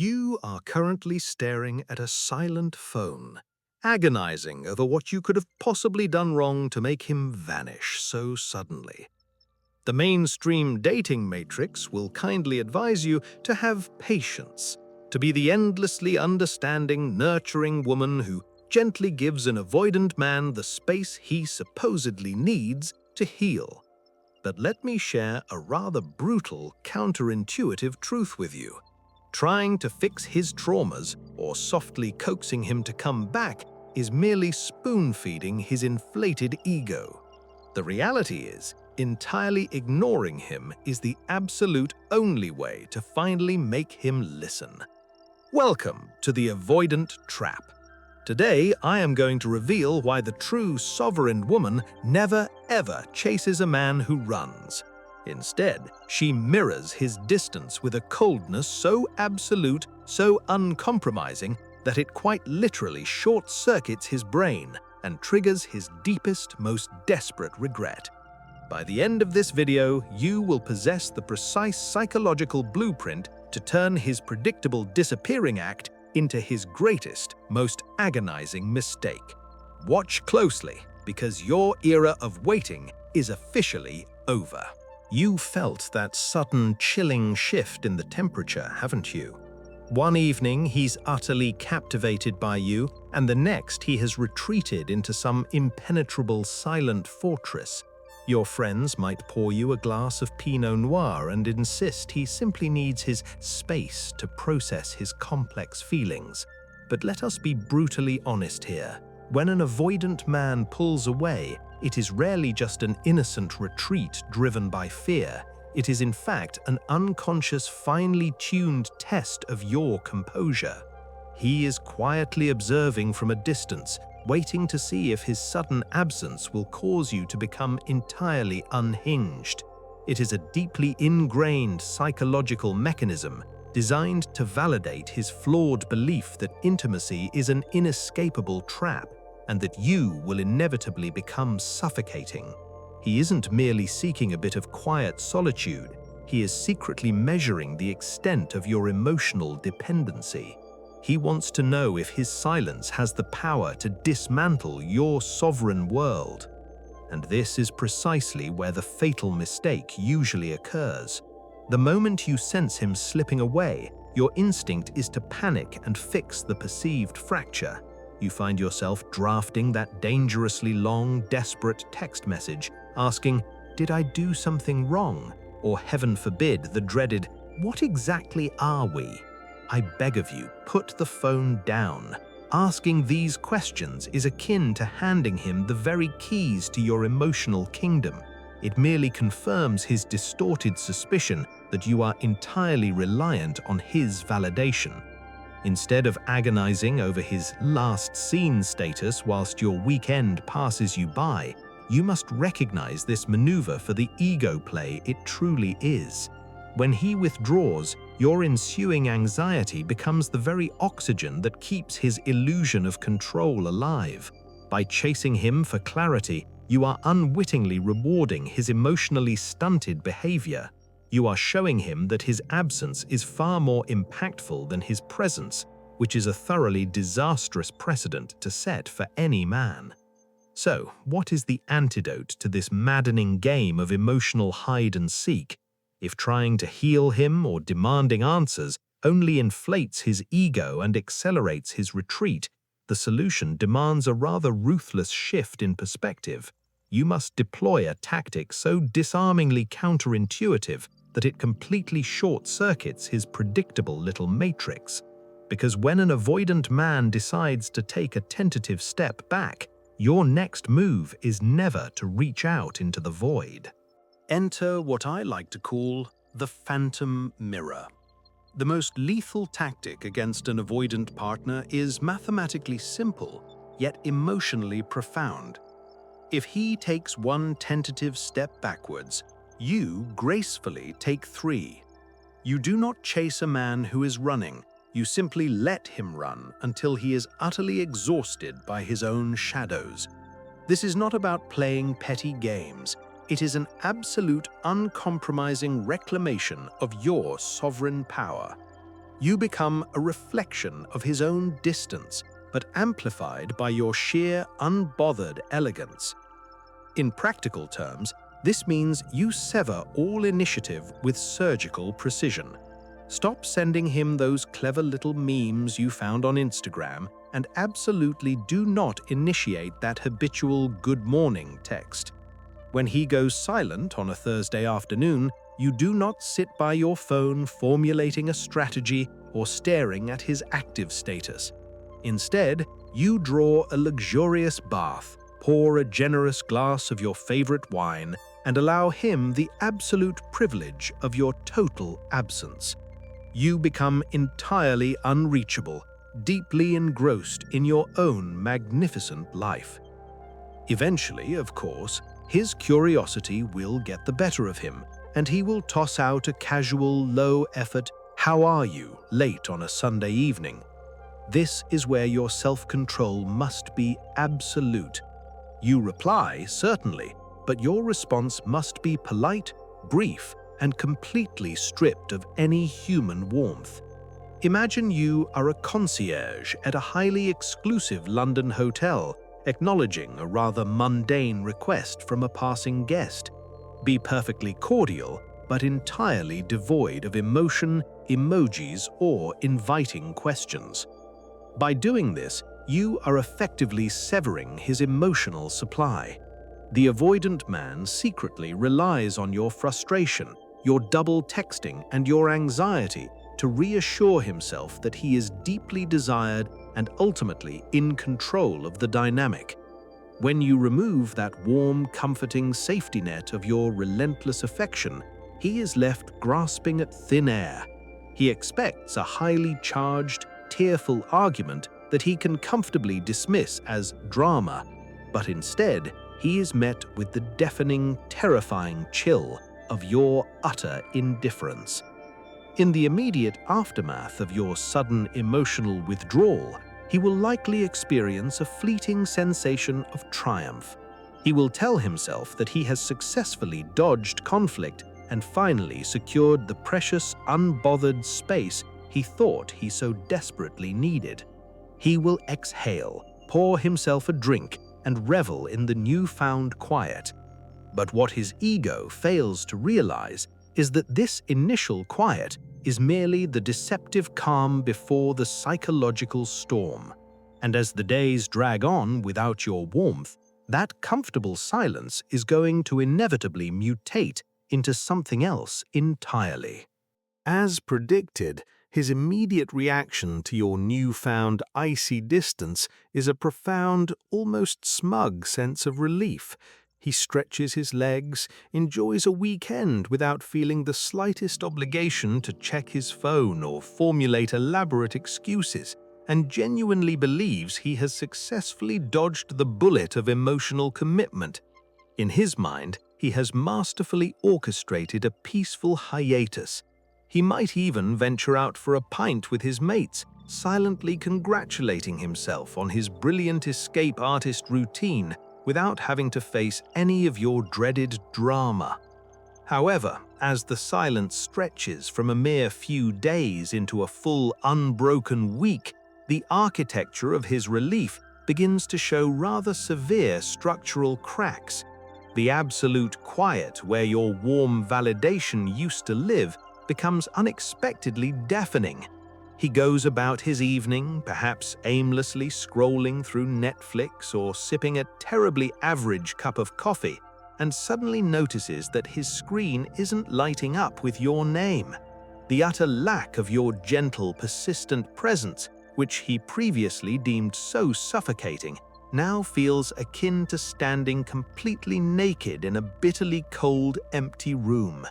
You are currently staring at a silent phone, agonizing over what you could have possibly done wrong to make him vanish so suddenly. The mainstream dating matrix will kindly advise you to have patience, to be the endlessly understanding, nurturing woman who gently gives an avoidant man the space he supposedly needs to heal. But let me share a rather brutal, counterintuitive truth with you. Trying to fix his traumas or softly coaxing him to come back is merely spoon-feeding his inflated ego. The reality is, entirely ignoring him is the absolute only way to finally make him listen. Welcome to the Avoidant Trap. Today, I am going to reveal why the true sovereign woman never ever chases a man who runs. Instead, she mirrors his distance with a coldness so absolute, so uncompromising, that it quite literally short-circuits his brain and triggers his deepest, most desperate regret. By the end of this video, you will possess the precise psychological blueprint to turn his predictable disappearing act into his greatest, most agonizing mistake. Watch closely, because your era of waiting is officially over. You felt that sudden, chilling shift in the temperature, haven't you? One evening, he's utterly captivated by you, and the next he has retreated into some impenetrable silent fortress. Your friends might pour you a glass of Pinot Noir and insist he simply needs his space to process his complex feelings. But let us be brutally honest here. When an avoidant man pulls away, it is rarely just an innocent retreat driven by fear. It is in fact an unconscious, finely tuned test of your composure. He is quietly observing from a distance, waiting to see if his sudden absence will cause you to become entirely unhinged. It is a deeply ingrained psychological mechanism designed to validate his flawed belief that intimacy is an inescapable trap and that you will inevitably become suffocating. He isn't merely seeking a bit of quiet solitude, he is secretly measuring the extent of your emotional dependency. He wants to know if his silence has the power to dismantle your sovereign world. And this is precisely where the fatal mistake usually occurs. The moment you sense him slipping away, your instinct is to panic and fix the perceived fracture. You find yourself drafting that dangerously long, desperate text message, asking, "Did I do something wrong?" Or heaven forbid, the dreaded, "What exactly are we?" I beg of you, put the phone down. Asking these questions is akin to handing him the very keys to your emotional kingdom. It merely confirms his distorted suspicion that you are entirely reliant on his validation. Instead of agonizing over his last seen status whilst your weekend passes you by, you must recognize this maneuver for the ego play it truly is. When he withdraws, your ensuing anxiety becomes the very oxygen that keeps his illusion of control alive. By chasing him for clarity, you are unwittingly rewarding his emotionally stunted behavior. You are showing him that his absence is far more impactful than his presence, which is a thoroughly disastrous precedent to set for any man. So, what is the antidote to this maddening game of emotional hide and seek? If trying to heal him or demanding answers only inflates his ego and accelerates his retreat, the solution demands a rather ruthless shift in perspective. You must deploy a tactic so disarmingly counterintuitive that it completely short-circuits his predictable little matrix. Because when an avoidant man decides to take a tentative step back, your next move is never to reach out into the void. Enter what I like to call the phantom mirror. The most lethal tactic against an avoidant partner is mathematically simple, yet emotionally profound. If he takes one tentative step backwards, you gracefully take 3. You do not chase a man who is running, you simply let him run until he is utterly exhausted by his own shadows. This is not about playing petty games. It is an absolute, uncompromising reclamation of your sovereign power. You become a reflection of his own distance, but amplified by your sheer, unbothered elegance. In practical terms, this means you sever all initiative with surgical precision. Stop sending him those clever little memes you found on Instagram, and absolutely do not initiate that habitual good morning text. When he goes silent on a Thursday afternoon, you do not sit by your phone formulating a strategy or staring at his active status. Instead, you draw a luxurious bath, pour a generous glass of your favorite wine, and allow him the absolute privilege of your total absence. You become entirely unreachable, deeply engrossed in your own magnificent life. Eventually, of course, his curiosity will get the better of him, and he will toss out a casual, low-effort "How are you?" late on a Sunday evening. This is where your self-control must be absolute. You reply, certainly, but your response must be polite, brief, and completely stripped of any human warmth. Imagine you are a concierge at a highly exclusive London hotel, acknowledging a rather mundane request from a passing guest. Be perfectly cordial, but entirely devoid of emotion, emojis, or inviting questions. By doing this, you are effectively severing his emotional supply. The avoidant man secretly relies on your frustration, your double texting, and your anxiety to reassure himself that he is deeply desired and ultimately in control of the dynamic. When you remove that warm, comforting safety net of your relentless affection, he is left grasping at thin air. He expects a highly charged, tearful argument that he can comfortably dismiss as drama, but instead, he is met with the deafening, terrifying chill of your utter indifference. In the immediate aftermath of your sudden emotional withdrawal, he will likely experience a fleeting sensation of triumph. He will tell himself that he has successfully dodged conflict and finally secured the precious, unbothered space he thought he so desperately needed. He will exhale, pour himself a drink, and revel in the newfound quiet. But what his ego fails to realize is that this initial quiet is merely the deceptive calm before the psychological storm. And as the days drag on without your warmth, that comfortable silence is going to inevitably mutate into something else entirely. As predicted, his immediate reaction to your newfound icy distance is a profound, almost smug sense of relief. He stretches his legs, enjoys a weekend without feeling the slightest obligation to check his phone or formulate elaborate excuses, and genuinely believes he has successfully dodged the bullet of emotional commitment. In his mind, he has masterfully orchestrated a peaceful hiatus. He might even venture out for a pint with his mates, silently congratulating himself on his brilliant escape artist routine without having to face any of your dreaded drama. However, as the silence stretches from a mere few days into a full, unbroken week, the architecture of his relief begins to show rather severe structural cracks. The absolute quiet where your warm validation used to live becomes unexpectedly deafening. He goes about his evening, perhaps aimlessly scrolling through Netflix or sipping a terribly average cup of coffee, and suddenly notices that his screen isn't lighting up with your name. The utter lack of your gentle, persistent presence, which he previously deemed so suffocating, now feels akin to standing completely naked in a bitterly cold, empty room.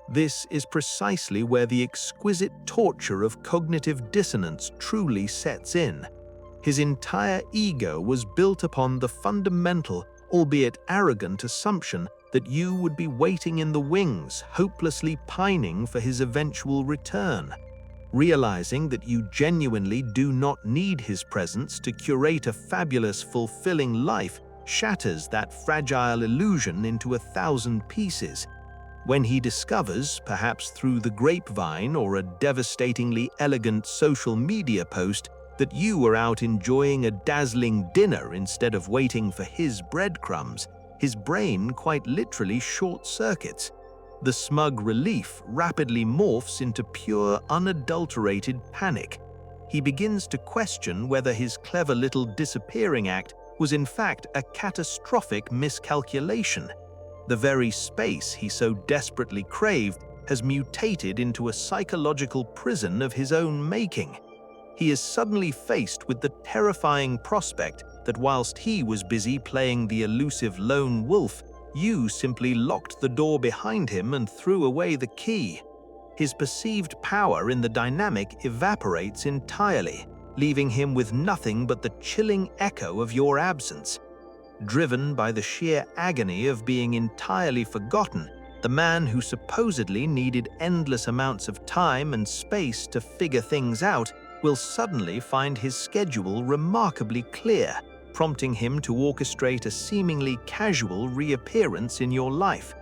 This is precisely where the exquisite torture of cognitive dissonance truly sets in. His entire ego was built upon the fundamental, albeit arrogant assumption that you would be waiting in the wings, hopelessly pining for his eventual return. Realizing that you genuinely do not need his presence to curate a fabulous, fulfilling life shatters that fragile illusion into 1,000 pieces. When he discovers, perhaps through the grapevine or a devastatingly elegant social media post, that you are out enjoying a dazzling dinner instead of waiting for his breadcrumbs, his brain quite literally short-circuits. The smug relief rapidly morphs into pure, unadulterated panic. He begins to question whether his clever little disappearing act was in fact a catastrophic miscalculation. The very space he so desperately craved has mutated into a psychological prison of his own making. He is suddenly faced with the terrifying prospect that whilst he was busy playing the elusive lone wolf, you simply locked the door behind him and threw away the key. His perceived power in the dynamic evaporates entirely, leaving him with nothing but the chilling echo of your absence. Driven by the sheer agony of being entirely forgotten, the man who supposedly needed endless amounts of time and space to figure things out will suddenly find his schedule remarkably clear, prompting him to orchestrate a seemingly casual reappearance in your life.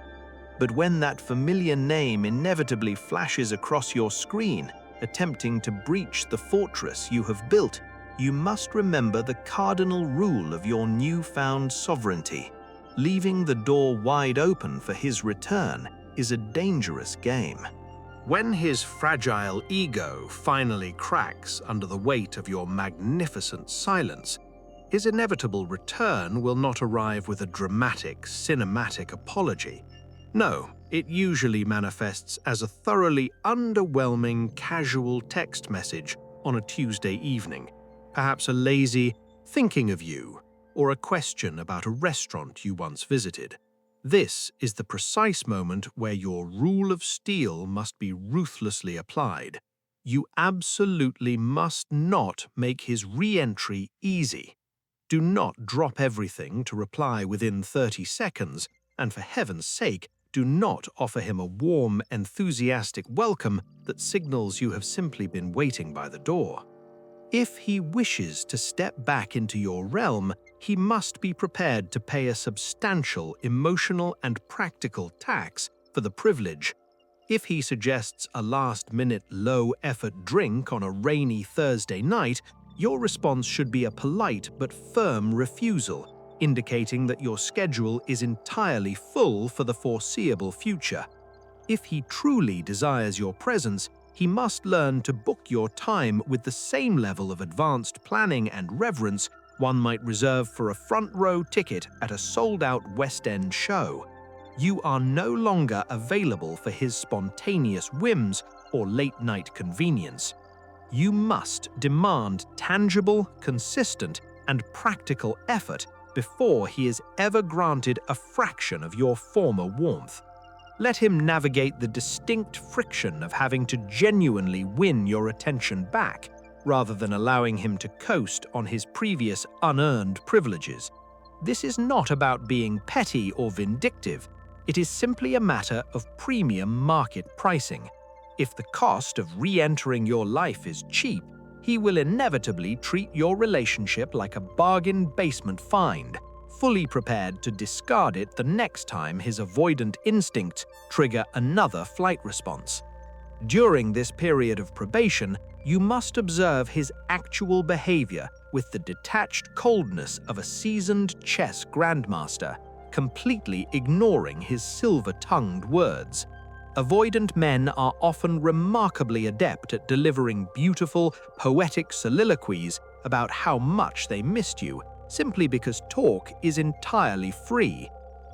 But when that familiar name inevitably flashes across your screen, attempting to breach the fortress you have built, you must remember the cardinal rule of your newfound sovereignty. Leaving the door wide open for his return is a dangerous game. When his fragile ego finally cracks under the weight of your magnificent silence, his inevitable return will not arrive with a dramatic, cinematic apology. No, it usually manifests as a thoroughly underwhelming, casual text message on a Tuesday evening, perhaps a lazy "thinking of you" or a question about a restaurant you once visited. This is the precise moment where your rule of steel must be ruthlessly applied. You absolutely must not make his re-entry easy. Do not drop everything to reply within 30 seconds, and for heaven's sake, do not offer him a warm, enthusiastic welcome that signals you have simply been waiting by the door. If he wishes to step back into your realm, he must be prepared to pay a substantial emotional and practical tax for the privilege. If he suggests a last-minute low-effort drink on a rainy Thursday night, your response should be a polite but firm refusal, indicating that your schedule is entirely full for the foreseeable future. If he truly desires your presence, he must learn to book your time with the same level of advanced planning and reverence one might reserve for a front-row ticket at a sold-out West End show. You are no longer available for his spontaneous whims or late-night convenience. You must demand tangible, consistent, and practical effort before he is ever granted a fraction of your former warmth. Let him navigate the distinct friction of having to genuinely win your attention back, rather than allowing him to coast on his previous unearned privileges. This is not about being petty or vindictive. It is simply a matter of premium market pricing. If the cost of re-entering your life is cheap, he will inevitably treat your relationship like a bargain basement find, fully prepared to discard it the next time his avoidant instincts trigger another flight response. During this period of probation, you must observe his actual behavior with the detached coldness of a seasoned chess grandmaster, completely ignoring his silver-tongued words. Avoidant men are often remarkably adept at delivering beautiful, poetic soliloquies about how much they missed you, simply because talk is entirely free.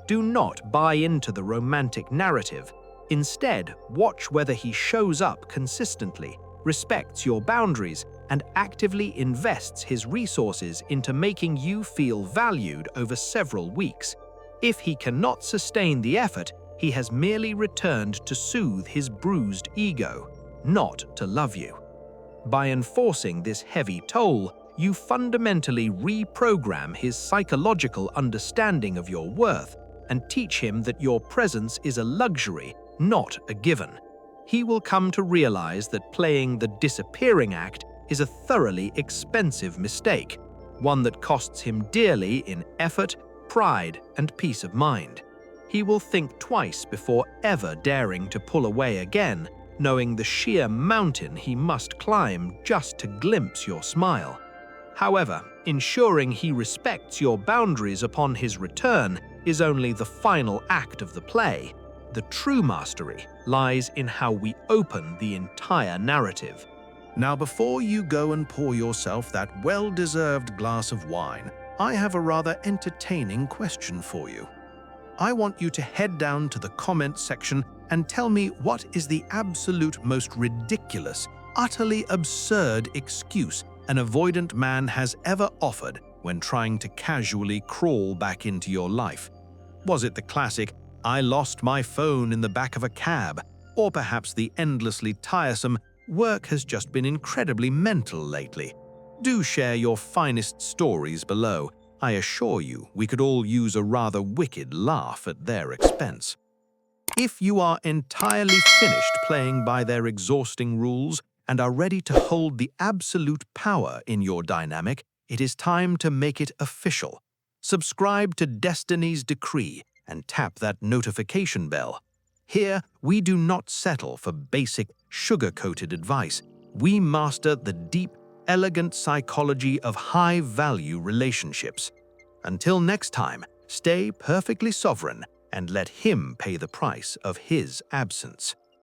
Do not buy into the romantic narrative. Instead, watch whether he shows up consistently, respects your boundaries, and actively invests his resources into making you feel valued over several weeks. If he cannot sustain the effort, he has merely returned to soothe his bruised ego, not to love you. By enforcing this heavy toll, you fundamentally reprogram his psychological understanding of your worth and teach him that your presence is a luxury, not a given. He will come to realize that playing the disappearing act is a thoroughly expensive mistake, one that costs him dearly in effort, pride, and peace of mind. he will think twice before ever daring to pull away again, knowing the sheer mountain he must climb just to glimpse your smile. However, ensuring he respects your boundaries upon his return is only the final act of the play. The true mastery lies in how we open the entire narrative. Now, before you go and pour yourself that well-deserved glass of wine, I have a rather entertaining question for you. I want you to head down to the comments section and tell me what is the absolute most ridiculous, utterly absurd excuse an avoidant man has ever offered when trying to casually crawl back into your life. Was it the classic, "I lost my phone in the back of a cab," or perhaps the endlessly tiresome, "Work has just been incredibly mental lately"? Do share your finest stories below. I assure you, we could all use a rather wicked laugh at their expense. If you are entirely finished playing by their exhausting rules and are ready to hold the absolute power in your dynamic, it is time to make it official. Subscribe to Destiny's Decree and tap that notification bell. Here, we do not settle for basic, sugar-coated advice. We master the deep, elegant psychology of high-value relationships. Until next time, stay perfectly sovereign and let him pay the price of his absence.